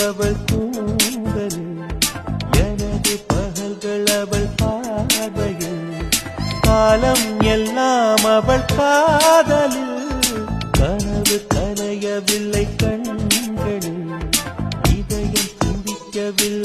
அவள் கூந்தலில் எனது பகல்கள் அவள் பார்வையில் காலம் எல்லாம் அவள் காதலில் கனவு கலையவில்லை கண்களில் இதயம் துடிக்கவில்லை